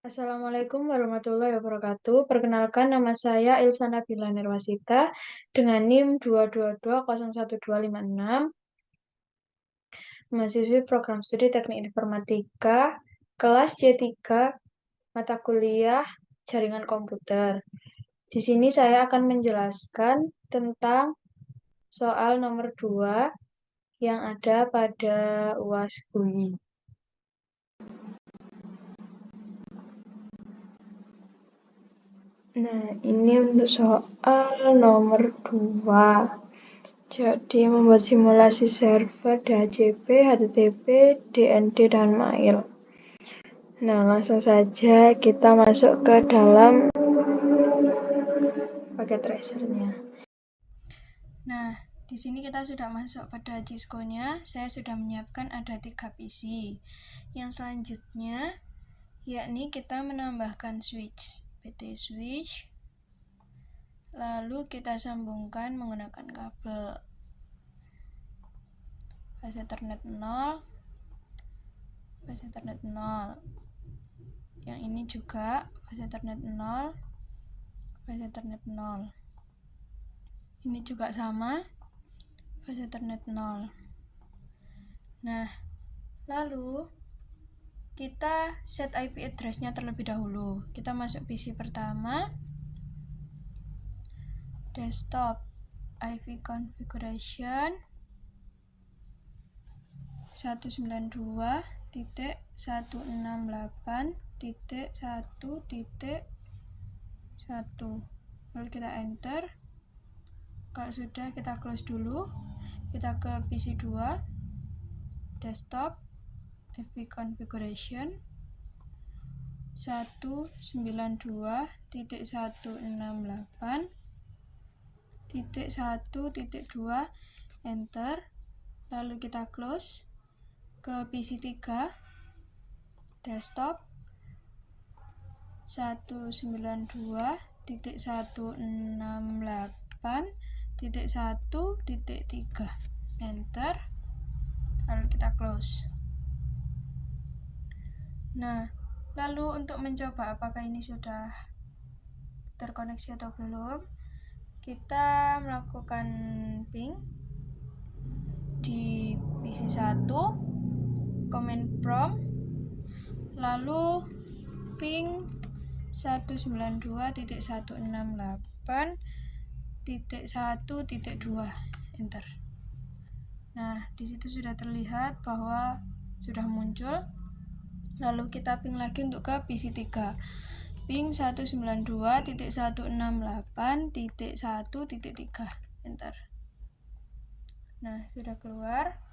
Assalamualaikum warahmatullahi wabarakatuh. Perkenalkan nama saya Ilsa Nabila Nirwasita dengan NIM 222011256, mahasiswi program studi Teknik Informatika, kelas C3, mata kuliah Jaringan Komputer. Di sini saya akan menjelaskan tentang soal nomor 2 yang ada pada UAS UI. Nah, ini untuk soal nomor 2. Jadi, membuat simulasi server DHCP, HTTP, DND, dan mail. Nah, langsung saja kita masuk ke dalam paket tracernya. Nah, di sini kita sudah masuk pada Cisco-nya. Saya sudah menyiapkan ada 3 PC. Yang selanjutnya, yakni kita menambahkan switch, PT switch. Lalu kita sambungkan menggunakan kabel bus Ethernet 0, bus Ethernet 0. Yang ini juga bus Ethernet 0, bus Ethernet 0. Ini juga sama, bus Ethernet 0. Nah, lalu kita set IP address-nya terlebih dahulu. Kita masuk PC pertama, desktop, IP configuration 192.168.1.1. Lalu kita enter. Kalau sudah, kita close dulu. Kita ke PC 2, desktop, IP configuration 192.168.1.2, enter. Lalu kita close. Ke PC 3, desktop 192.168.1.3, enter. Lalu kita close. Nah, lalu untuk mencoba apakah ini sudah terkoneksi atau belum, kita melakukan ping di PC 1, command prompt, lalu ping 192.168.1.2, enter. Nah, di situ sudah terlihat bahwa sudah muncul. Lalu kita ping lagi untuk ke PC 3, ping 192.168.1.3, enter. Nah, sudah keluar.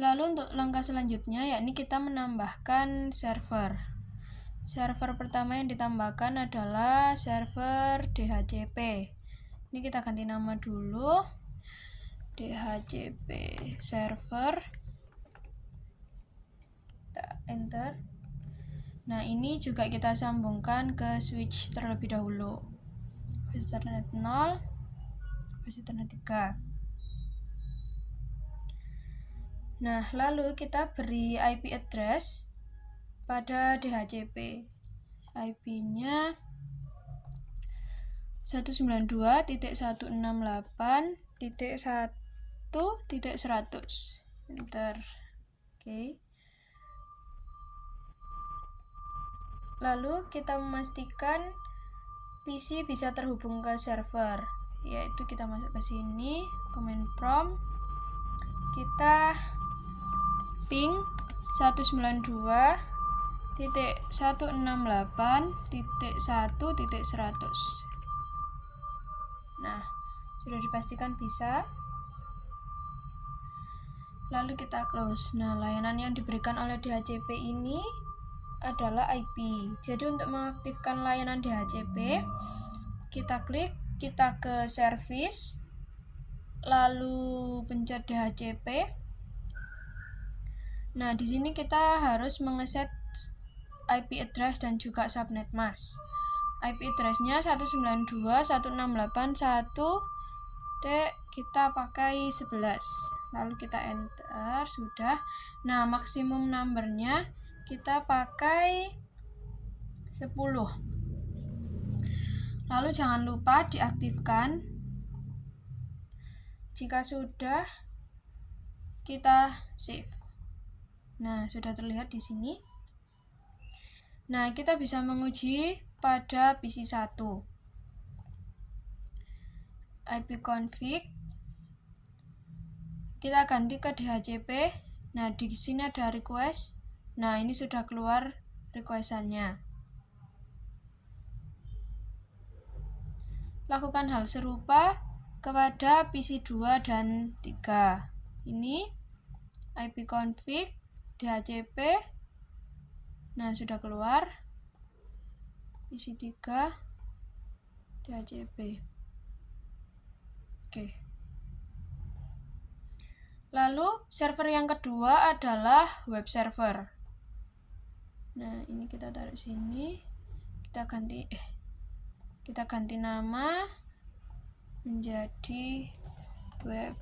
Lalu untuk langkah selanjutnya, yakni kita menambahkan server. Server pertama yang ditambahkan adalah server DHCP. Ini kita ganti nama dulu, DHCP server. Kita enter. Nah, ini juga kita sambungkan ke switch terlebih dahulu. Bus Ethernet 0, bus Ethernet 3. Nah, lalu kita beri IP address pada DHCP. IP-nya 192.168.1.100, enter. Oke. Lalu kita memastikan PC bisa terhubung ke server, yaitu kita masuk ke sini, command prompt, kita ping 192.168.1.100. Nah, sudah dipastikan bisa. Lalu kita close. Nah, layanan yang diberikan oleh DHCP ini adalah IP. Jadi untuk mengaktifkan layanan DHCP, kita klik, kita ke service, lalu pencet DHCP. Nah, di sini kita harus mengeset IP address dan juga subnet mask. IP address-nya 192.168.1. Kita pakai 11. Lalu kita enter, sudah. Nah, maksimum number-nya kita pakai 10. Lalu jangan lupa diaktifkan. Jika sudah, kita save. Nah, sudah terlihat di sini. Nah, kita bisa menguji pada PC 1. ipconfig, kita ganti ke DHCP. Nah, di sini ada request. Nah, ini sudah keluar requestannya. Lakukan hal serupa kepada PC 2 dan 3. Ini ipconfig, DHCP. Nah, sudah keluar PC 3, DHCP. Oke. Lalu server yang kedua adalah web server. Nah, ini kita taruh sini. Kita ganti nama menjadi web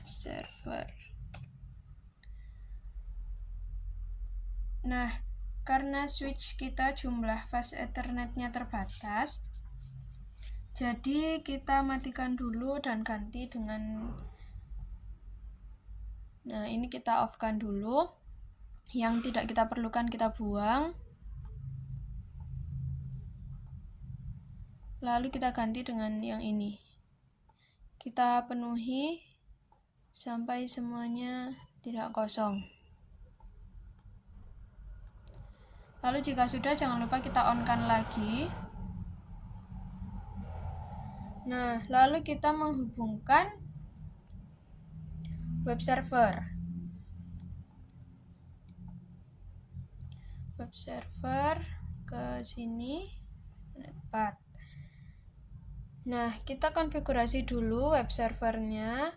server. Nah, karena switch kita jumlah fast ethernetnya terbatas, jadi kita matikan dulu dan ganti dengan, nah ini kita off-kan dulu. Yang tidak kita perlukan kita buang. Lalu kita ganti dengan yang ini. Kita penuhi sampai semuanya tidak kosong. Lalu jika sudah, jangan lupa kita on-kan lagi. Nah, lalu kita menghubungkan web server. Web server ke sini, net 4. Nah, kita konfigurasi dulu web servernya.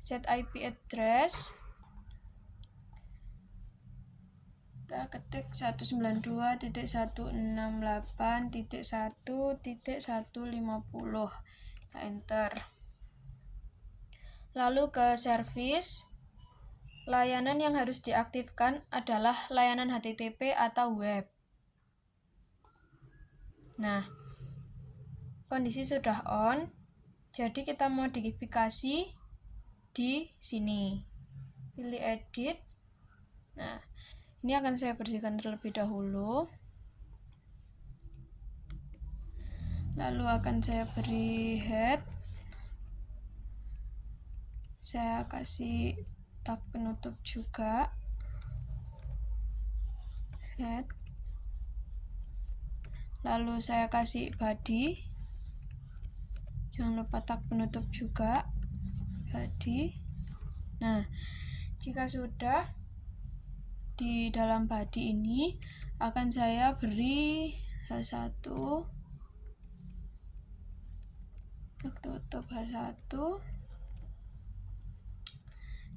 Set IP address. Kita ketik 192.168.1.150. Enter. Lalu ke service. Layanan yang harus diaktifkan adalah layanan HTTP atau web. Nah, kondisi sudah on. Jadi kita modifikasi di sini. Pilih edit. Nah, ini akan saya bersihkan terlebih dahulu. Lalu akan saya beri head. Saya kasih tag penutup juga. Head. Lalu saya kasih body. Jangan lupa tag penutup juga. Body. Nah, jika sudah, di dalam body ini akan saya beri H1, tag tutup H1.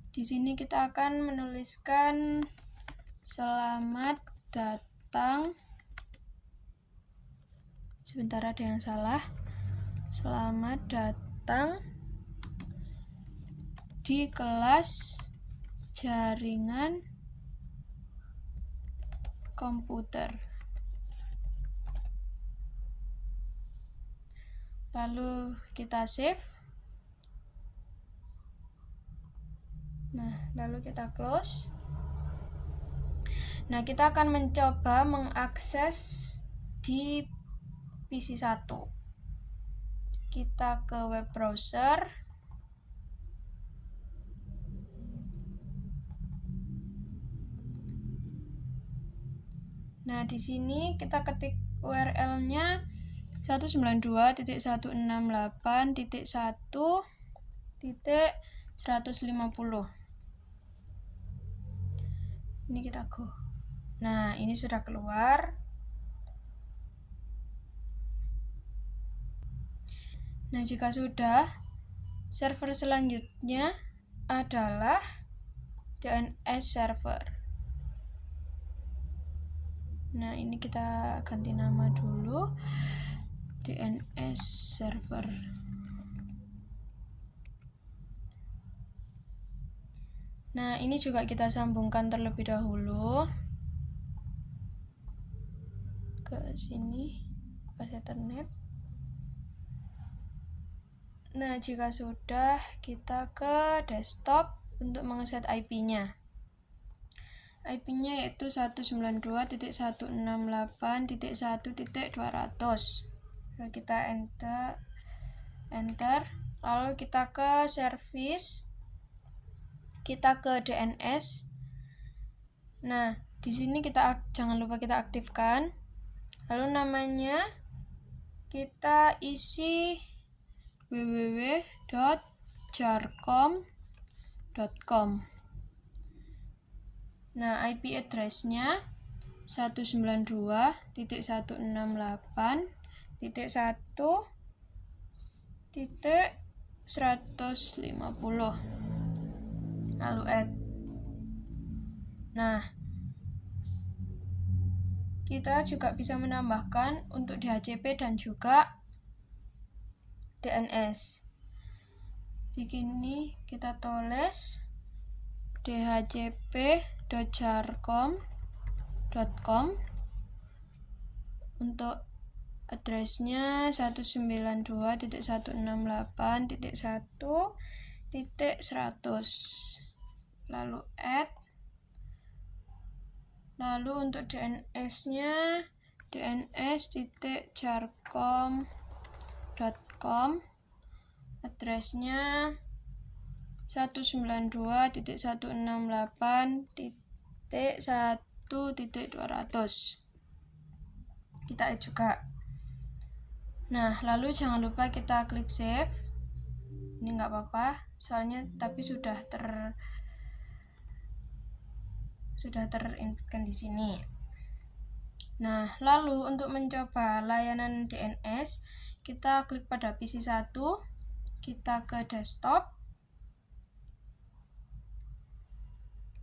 Di sini kita akan menuliskan selamat datang. Sebentar, ada yang salah. Selamat datang di kelas jaringan komputer. Lalu kita save. Nah, lalu kita close. Nah, kita akan mencoba mengakses di PC 1. Kita ke web browser. Nah, di sini kita ketik URL-nya 192.168.1.150. Ini kita go. Nah, ini sudah keluar. Nah, jika sudah, server selanjutnya adalah DNS server. Nah, ini kita ganti nama dulu. DNS server. Nah, ini juga kita sambungkan terlebih dahulu. ke sini pas Ethernet. Nah, jika sudah, kita ke desktop untuk mengeset IP-nya. IP-nya yaitu 192.168.1.200. Lalu kita enter. Lalu kita ke service, kita ke DNS. Nah, di sini jangan lupa kita aktifkan. Lalu namanya kita isi www.jarcom.com. Nah, IP address-nya 192.168.1.150. Lalu add. Nah, kita juga bisa menambahkan untuk DHCP dan juga DNS. Di sini kita tulis dhcp.jarcom.com. Untuk addressnya 192.168.1.100. Lalu add. Lalu untuk DNS-nya dns.jarcom.com. Addressnya 192.168.1.200. Kita add juga. Nah, lalu jangan lupa kita klik save. Ini nggak apa-apa, soalnya tapi sudah terinputkan di sini. Nah, lalu untuk mencoba layanan DNS, kita klik pada PC 1, kita ke desktop.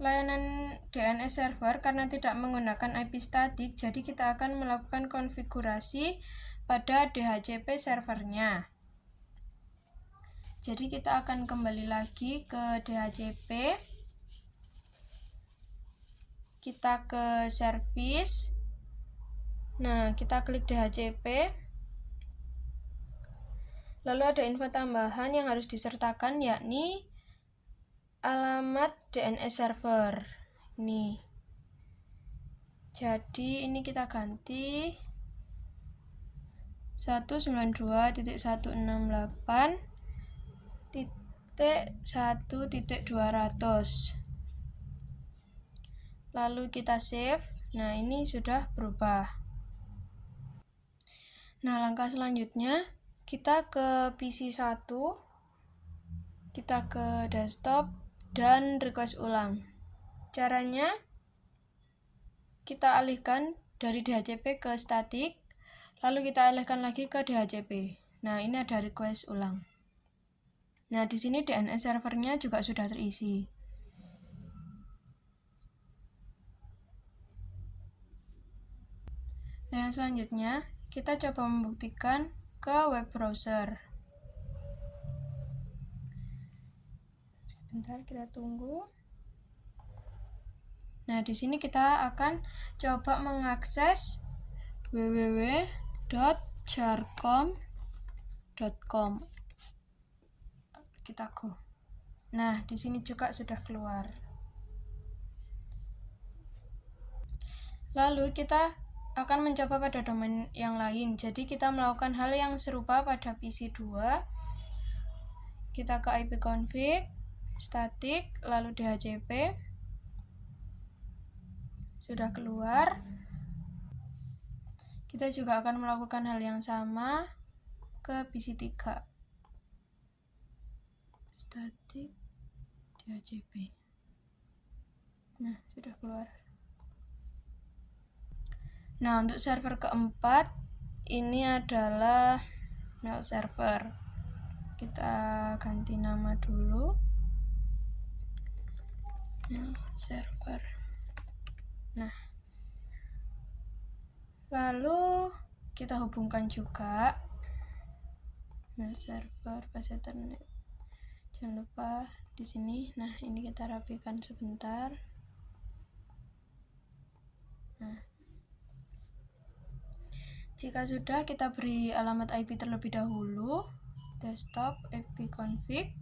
Layanan DNS server karena tidak menggunakan IP statik, jadi kita akan melakukan konfigurasi pada DHCP servernya. Jadi kita akan kembali lagi ke DHCP. Kita ke service. Nah, kita klik DHCP. Lalu ada info tambahan yang harus disertakan, yakni alamat DNS server. Ini. Jadi ini kita ganti 192.168.1.200. Lalu kita save. Nah, ini sudah berubah. Nah, langkah selanjutnya kita ke PC 1, kita ke desktop dan request ulang. Caranya kita alihkan dari DHCP ke statik, lalu kita alihkan lagi ke DHCP. Nah, ini ada request ulang. Nah, di sini DNS servernya juga sudah terisi. Nah, selanjutnya kita coba membuktikan ke web browser. Sebentar, kita tunggu. Nah, di sini kita akan coba mengakses www.jarcom.com. Kita go. Nah, di sini juga sudah keluar. Lalu kita akan mencoba pada domain yang lain. Jadi kita melakukan hal yang serupa pada PC 2. Kita ke ipconfig, static, lalu DHCP. Sudah keluar. Kita juga akan melakukan hal yang sama ke PC 3. Static, DHCP. Nah, sudah keluar. Nah, untuk server keempat, ini adalah mail server. Kita ganti nama dulu. Mail server. Nah, lalu kita hubungkan juga mail server pas Ethernet. Jangan lupa di sini. Nah, ini kita rapikan sebentar. Nah, Jika sudah, kita beri alamat IP terlebih dahulu. Desktop ipconfig.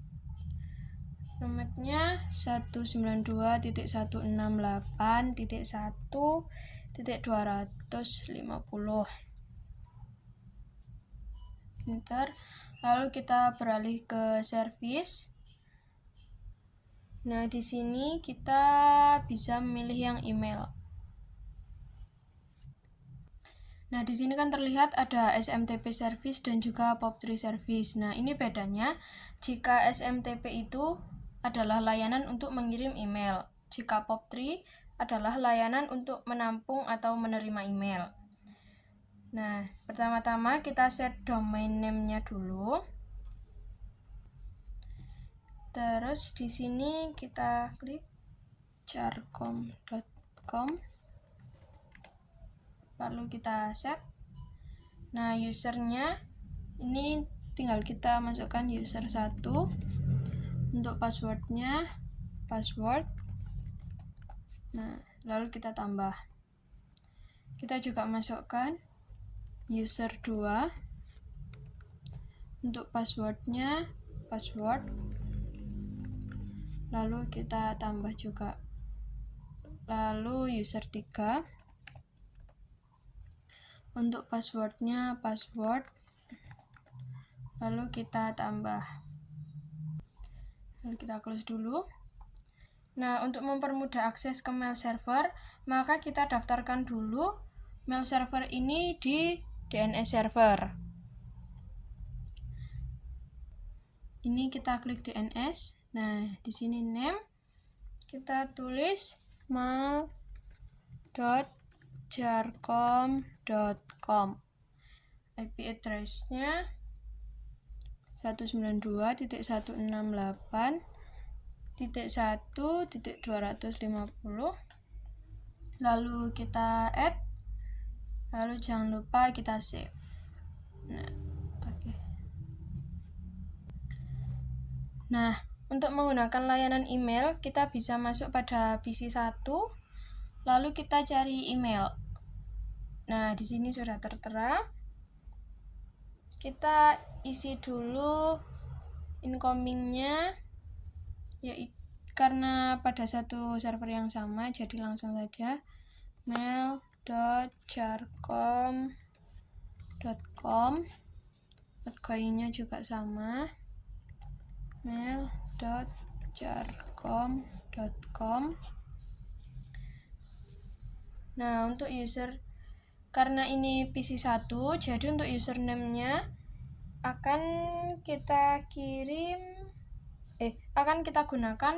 Alamatnya 192.168.1.250. Enter. Lalu kita beralih ke service. Nah, di sini kita bisa memilih yang email. Nah, di sini kan terlihat ada SMTP service dan juga POP3 service. Nah, ini bedanya. Jika SMTP itu adalah layanan untuk mengirim email. Jika POP3 adalah layanan untuk menampung atau menerima email. Nah, pertama-tama kita set domain name-nya dulu. Terus di sini kita klik jarcom.com. Lalu kita set. Nah, usernya ini tinggal kita masukkan user 1. Untuk passwordnya password. Nah, lalu kita tambah. Kita juga masukkan user 2. Untuk passwordnya password. Lalu kita tambah juga. Lalu user 3. Untuk passwordnya password. Lalu kita tambah. Lalu kita close dulu. Nah, untuk mempermudah akses ke mail server, maka kita daftarkan dulu mail server ini di DNS server. Ini kita klik DNS. Nah, di sini name kita tulis mail.jarcom.com. IP address-nya 192.168.1.250. Lalu kita add. Lalu jangan lupa kita save. Nah, oke. Nah, untuk menggunakan layanan email, kita bisa masuk pada PC 1, lalu kita cari email. Nah, di sini sudah tertera. Kita isi dulu incoming-nya, yaitu karena pada satu server yang sama, jadi langsung saja mail.jarcom.com. Outgoing-nya juga sama, mail.jarcom.com. Nah, untuk user, karena ini PC 1, jadi untuk username-nya akan kita gunakan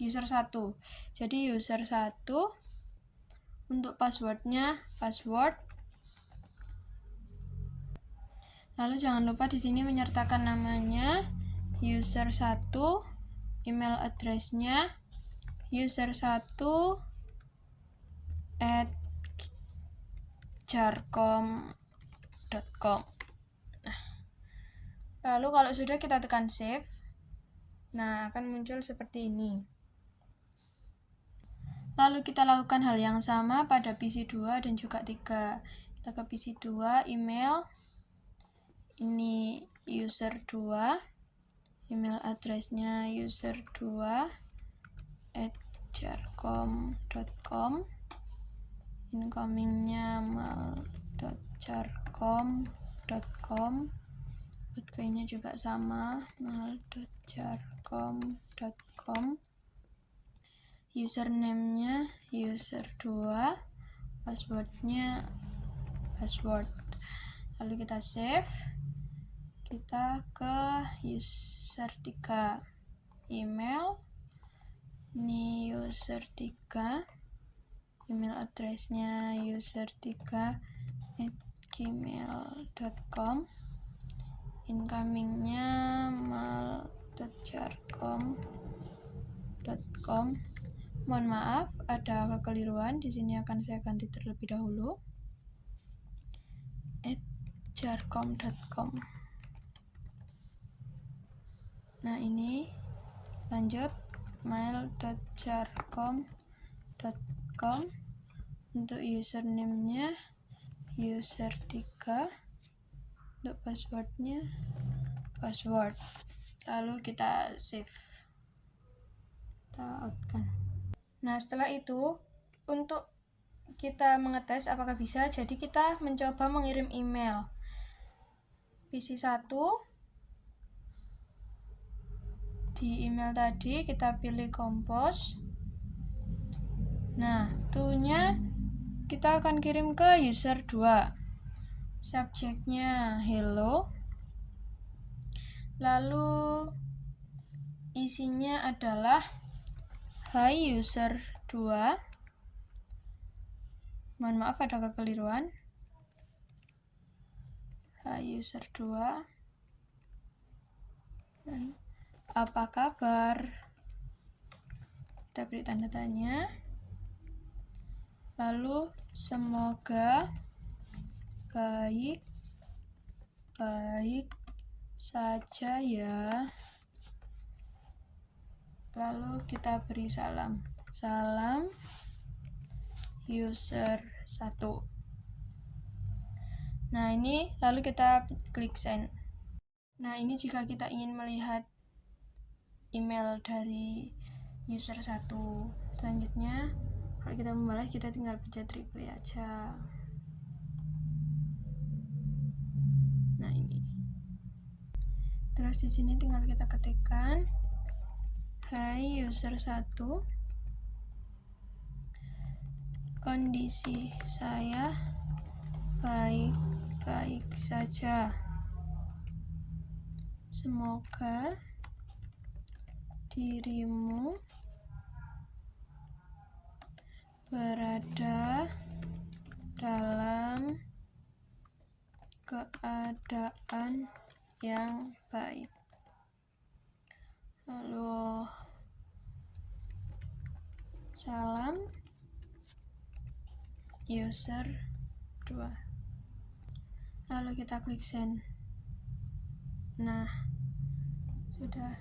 user 1. Jadi user 1. Untuk passwordnya password. Lalu jangan lupa di sini menyertakan namanya user 1, email address-nya user1@jarcom.com. Lalu kalau sudah, kita tekan save. Nah, akan muncul seperti ini. Lalu kita lakukan hal yang sama pada PC 2 dan juga 3. Kita ke PC 2, email. Ini user 2. Email address-nya user2@jarcom.com. Incoming-nya mail.jarcom.com. Outgoing-nya juga sama, mail.jarcom.com. Username-nya user2, password-nya password. Lalu kita save. Kita ke user 3, email. Ini user 3, email address-nya user3@gmail.com. Incoming-nya mail.jarcom.com. Mohon maaf, ada kekeliruan. Di sini akan saya ganti terlebih dahulu. @jarcom.com. Nah, ini lanjut mail.jarcom.com. Untuk username-nya user 3, untuk passwordnya password, lalu kita save, kita outkan. Nah, setelah itu untuk kita mengetes apakah bisa, jadi kita mencoba mengirim email PC 1. Di email tadi kita pilih compose. Nah, to-nya kita akan kirim ke user 2. Subjeknya hello. Lalu isinya adalah hi user 2. Mohon maaf ada kekeliruan. Hi user 2. Dan apa kabar? Kita beri tanda tanya. Lalu semoga baik saja ya. Lalu kita beri salam user 1. Nah, ini lalu kita klik send. Nah, ini jika kita ingin melihat email dari user 1. Selanjutnya, kalau kita membalas, kita tinggal pencet reply aja. Nah, ini. Terus di sini tinggal kita ketikkan hai user 1. Kondisi saya baik-baik saja. Semoga dirimu berada dalam keadaan yang baik. Lalu salam user 2. Lalu kita klik send. Nah, sudah.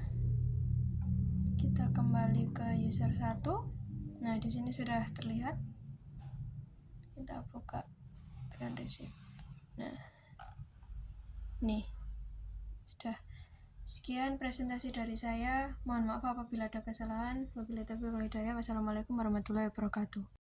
Kita kembali ke user 1. Nah, di sini sudah terlihat. Kita buka dengan receive. Nah, nih sudah. Sekian presentasi dari saya. Mohon maaf apabila ada kesalahan. Wabillahi taufiq wal hidayah. Wassalamualaikum warahmatullahi wabarakatuh.